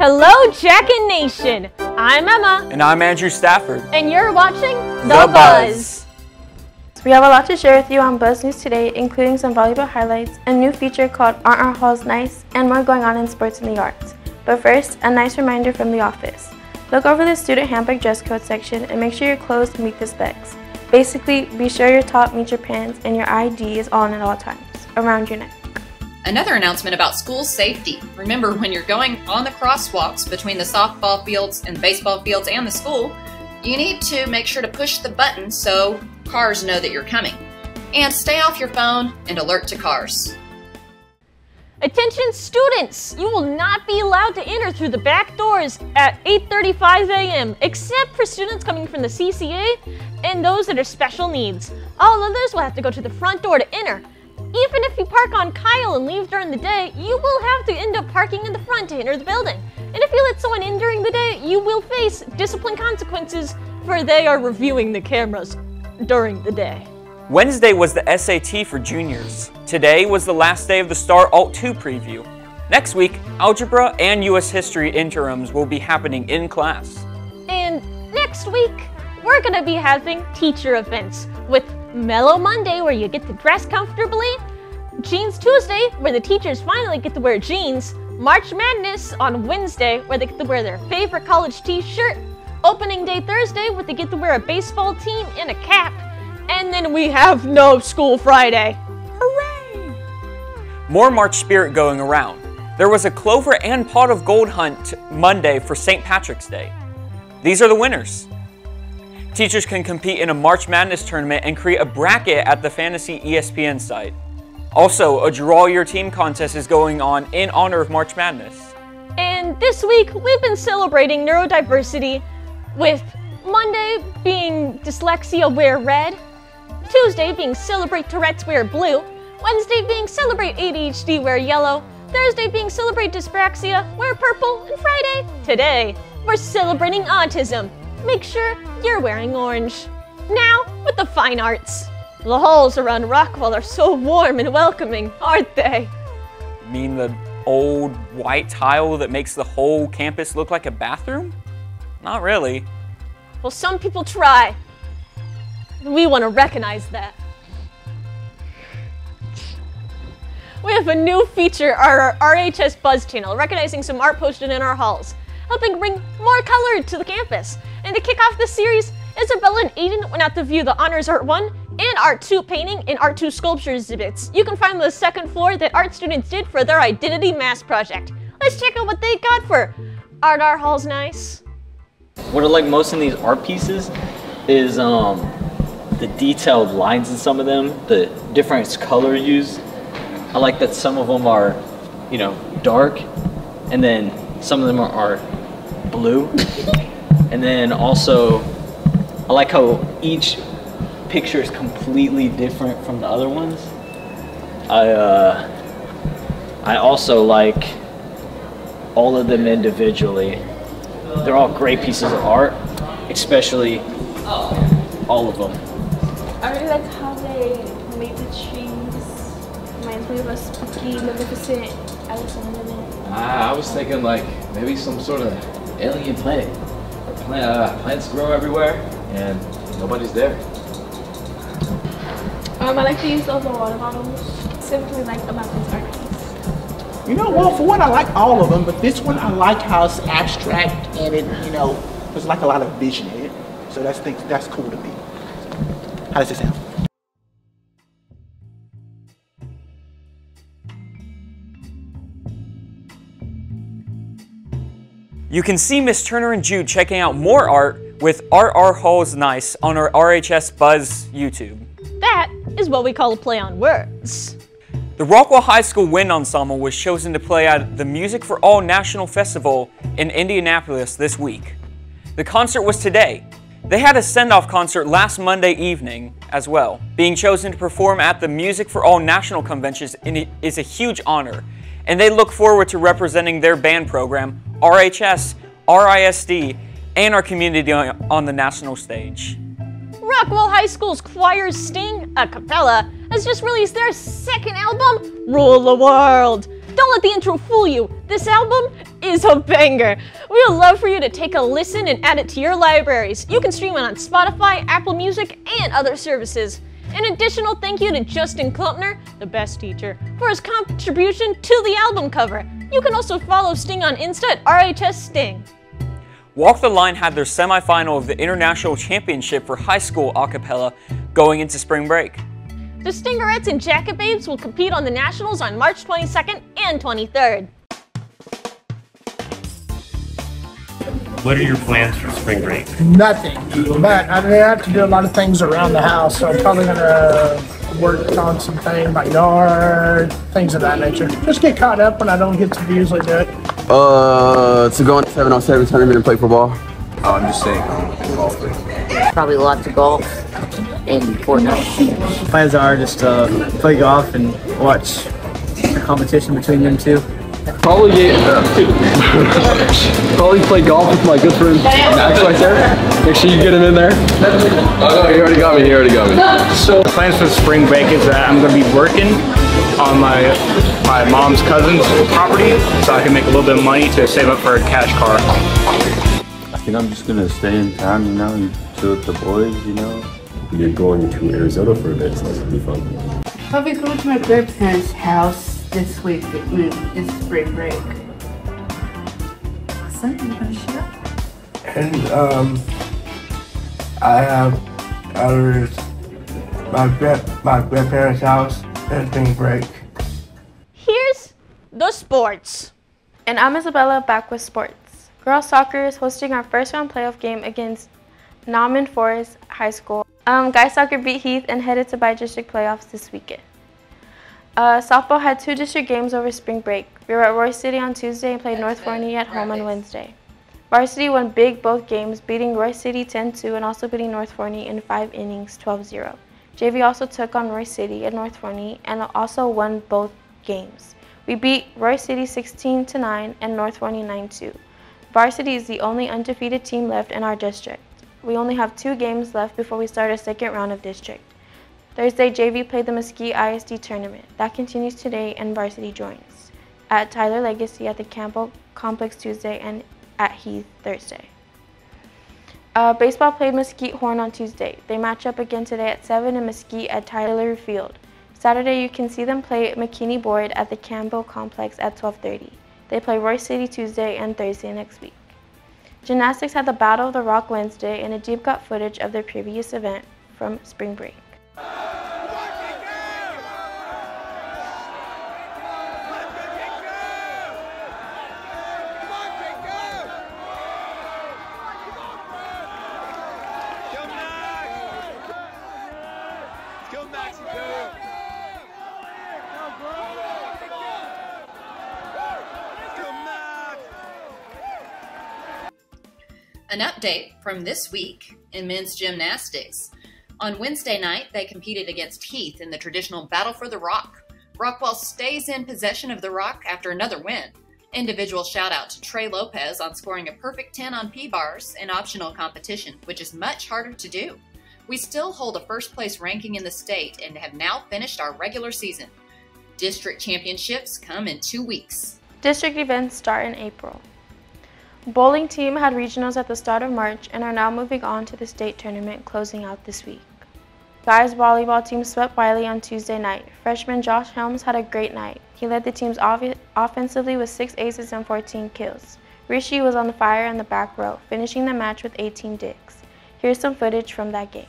Hello, Jackin' Nation! I'm Emma. And I'm Andrew Stafford. And you're watching The Buzz. We have a lot to share with you on Buzz News today, including some volleyball highlights, a new feature called Aren't Our Halls Nice, and more going on in sports and the arts. But first, a nice reminder from the office. Look over the student handbook dress code section and make sure your clothes meet the specs. Basically, be sure your top meets your pants and your ID is on at all times, around your neck. Another announcement about school safety. Remember, when you're going on the crosswalks between the softball fields and the baseball fields and the school, you need to make sure to push the button so cars know that you're coming. And stay off your phone and alert to cars. Attention students! You will not be allowed to enter through the back doors at 8:35 a.m. except for students coming from the CCA and those that are special needs. All others will have to go to the front door to enter. Even if you park on Kyle and leave during the day, you will have to end up parking in the front to enter the building. And if you let someone in during the day, you will face discipline consequences, for they are reviewing the cameras during the day. Wednesday was the SAT for juniors. Today was the last day of the STAR Alt 2 preview. Next week, algebra and US history interims will be happening in class. And next week, we're going to be having teacher events with Mellow Monday, where you get to dress comfortably, Jeans Tuesday, where the teachers finally get to wear jeans, March Madness on Wednesday, where they get to wear their favorite college t-shirt, Opening Day Thursday, where they get to wear a baseball team and a cap, and then we have no school Friday. Hooray! More March spirit going around. There was a Clover and Pot of Gold hunt Monday for St. Patrick's Day. These are the winners. Teachers can compete in a March Madness tournament and create a bracket at the Fantasy ESPN site. Also, a Draw Your Team contest is going on in honor of March Madness. And this week, we've been celebrating neurodiversity, with Monday being Dyslexia Wear Red, Tuesday being Celebrate Tourette's Wear Blue, Wednesday being Celebrate ADHD Wear Yellow, Thursday being Celebrate Dyspraxia Wear Purple, and Friday, today, we're celebrating autism. Make sure you're wearing orange. Now, with the fine arts. The halls around Rockwall are so warm and welcoming, aren't they? You mean the old white tile that makes the whole campus look like a bathroom? Not really. Well, some people try. We want to recognize that. We have a new feature on our RHS Buzz channel, recognizing some art posted in our halls, helping bring more color to the campus. And to kick off this series, Isabella and Ayden went out to view the Honors Art 1 and Art 2 painting and Art 2 sculpture exhibits. You can find the second floor that art students did for their Identity Mask project. Let's check out what they got for Aren't Our Halls Nice? What I like most in these art pieces is the detailed lines in some of them, the different color used. I like that some of them are, dark, and then some of them are blue. And then also, I like how each picture is completely different from the other ones. I also like all of them individually. They're all great pieces of art, especially all of them. I really like how they made the trees. Reminds me of a spooky, magnificent Alice in Wonderland. I was thinking like maybe some sort of alien planet. Plants grow everywhere and nobody's there. I like to use those water bottles. Simply like about this art piece. Well, for one, I like all of them, but this one I like how it's abstract and it, there's like a lot of vision in it. So that's cool to me. How does it sound? You can see Miss Turner and Jude checking out more art with Art Our Halls Nice on our RHS Buzz YouTube. That is what we call a play on words. The Rockwall High School Wind Ensemble was chosen to play at the Music for All National Festival in Indianapolis this week. The concert was today. They had a send-off concert last Monday evening as well. Being chosen to perform at the Music for All National Convention is a huge honor, and they look forward to representing their band program, RHS, RISD, and our community on the national stage. Rockwall High School's choir Sting a cappella has just released their second album, Rule the World. Don't let the intro fool you. This album is a banger. We would love for you to take a listen and add it to your libraries. You can stream it on Spotify, Apple Music, and other services. An additional thank you to Justin Klempner, the best teacher, for his contribution to the album cover. You can also follow Sting on Insta at RHS Sting. Walk the Line had their semifinal of the International Championship for High School a cappella going into spring break. The Stingerettes and Jacket Babes will compete on the Nationals on March 22nd and 23rd. What are your plans for spring break? Nothing, but I have to do a lot of things around the house, so I'm probably gonna work on some things, my yard, things of that nature. Just get caught up when I don't get to usually do it. To go in the 7-on-7 tournament and play football. Oh, I'm just staying home and golfing. Probably lots of golf and Fortnite. Plans are just to play golf and watch the competition between them two. Probably play golf with my good friend Max right there. Make sure you get him in there. Oh no, he already got me. So the plans for spring break is that I'm going to be working on my mom's cousin's property so I can make a little bit of money to save up for a cash car. I think I'm just going to stay in town, and chill with the boys, You're going to Arizona for a bit, so that's going to be fun. I'll be going to my grandparents' house this week, this spring break. Awesome, you want to share? And I have others, my grandparents' house and spring break. Here's the sports. And I'm Isabella, back with sports. Girls soccer is hosting our first round playoff game against Nauman Forest High School. Guys soccer beat Heath and headed to bi-district playoffs this weekend. Softball had 2 district games over spring break. We were at Roy City on Tuesday and played North Forney at home on Wednesday. Varsity won big both games, beating Roy City 10-2 and also beating North Forney in 5 innings 12-0. JV also took on Roy City at North Forney and also won both games. We beat Roy City 16-9 and North Forney 9-2. Varsity is the only undefeated team left in our district. We only have 2 games left before we start our second round of district. Thursday, JV played the Mesquite ISD tournament. That continues today and Varsity joins at Tyler Legacy at the Campbell Complex Tuesday and at Heath Thursday. Baseball played Mesquite Horn on Tuesday. They match up again today at 7 in Mesquite at Tyler Field. Saturday, you can see them play McKinney Board at the Campbell Complex at 12:30. They play Roy City Tuesday and Thursday next week. Gymnastics had the Battle of the Rock Wednesday and a deep cut footage of their previous event from spring break. An update from this week in men's gymnastics. On Wednesday night, they competed against Heath in the traditional Battle for the Rock. Rockwall stays in possession of the rock after another win. Individual shout out to Trey Lopez on scoring a perfect 10 on P-bars in optional competition, which is much harder to do. We still hold a first place ranking in the state and have now finished our regular season. District championships come in 2 weeks. District events start in April. Bowling team had regionals at the start of March and are now moving on to the state tournament closing out this week. Guys volleyball team swept Wiley on Tuesday night. Freshman Josh Helms had a great night. He led the teams offensively with 6 aces and 14 kills. Rishi was on fire in the back row, finishing the match with 18 digs. Here's some footage from that game.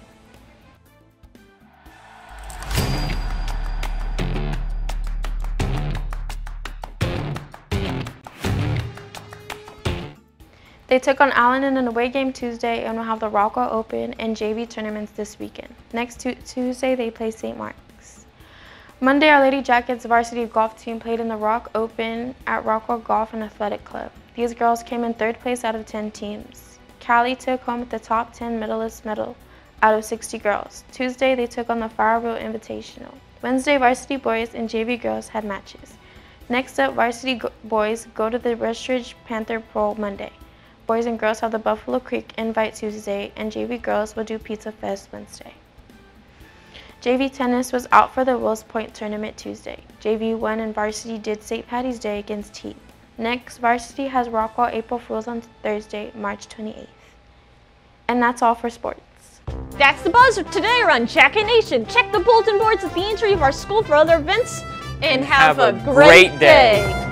They took on Allen in an away game Tuesday and will have the Rockwall Open and JV tournaments this weekend. Next Tuesday, they play St. Mark's. Monday, our Lady Jackets varsity golf team played in the Rock Open at Rockwall Golf and Athletic Club. These girls came in 3rd place out of 10 teams. Callie took home the top 10 medalist medal out of 60 girls. Tuesday, they took on the Firewheel Invitational. Wednesday, varsity boys and JV girls had matches. Next up, varsity boys go to the Westridge Panther Bowl Monday. Boys and girls have the Buffalo Creek Invite Tuesday, and JV girls will do Pizza Fest Wednesday. JV tennis was out for the Wills Point tournament Tuesday. JV won and varsity did St. Patty's Day against Heath. Next, varsity has Rockwall April Fools on Thursday, March 28th. And that's all for sports. That's the buzz for today around Jacket Nation. Check the bulletin boards at the entry of our school for other events, and have a great day.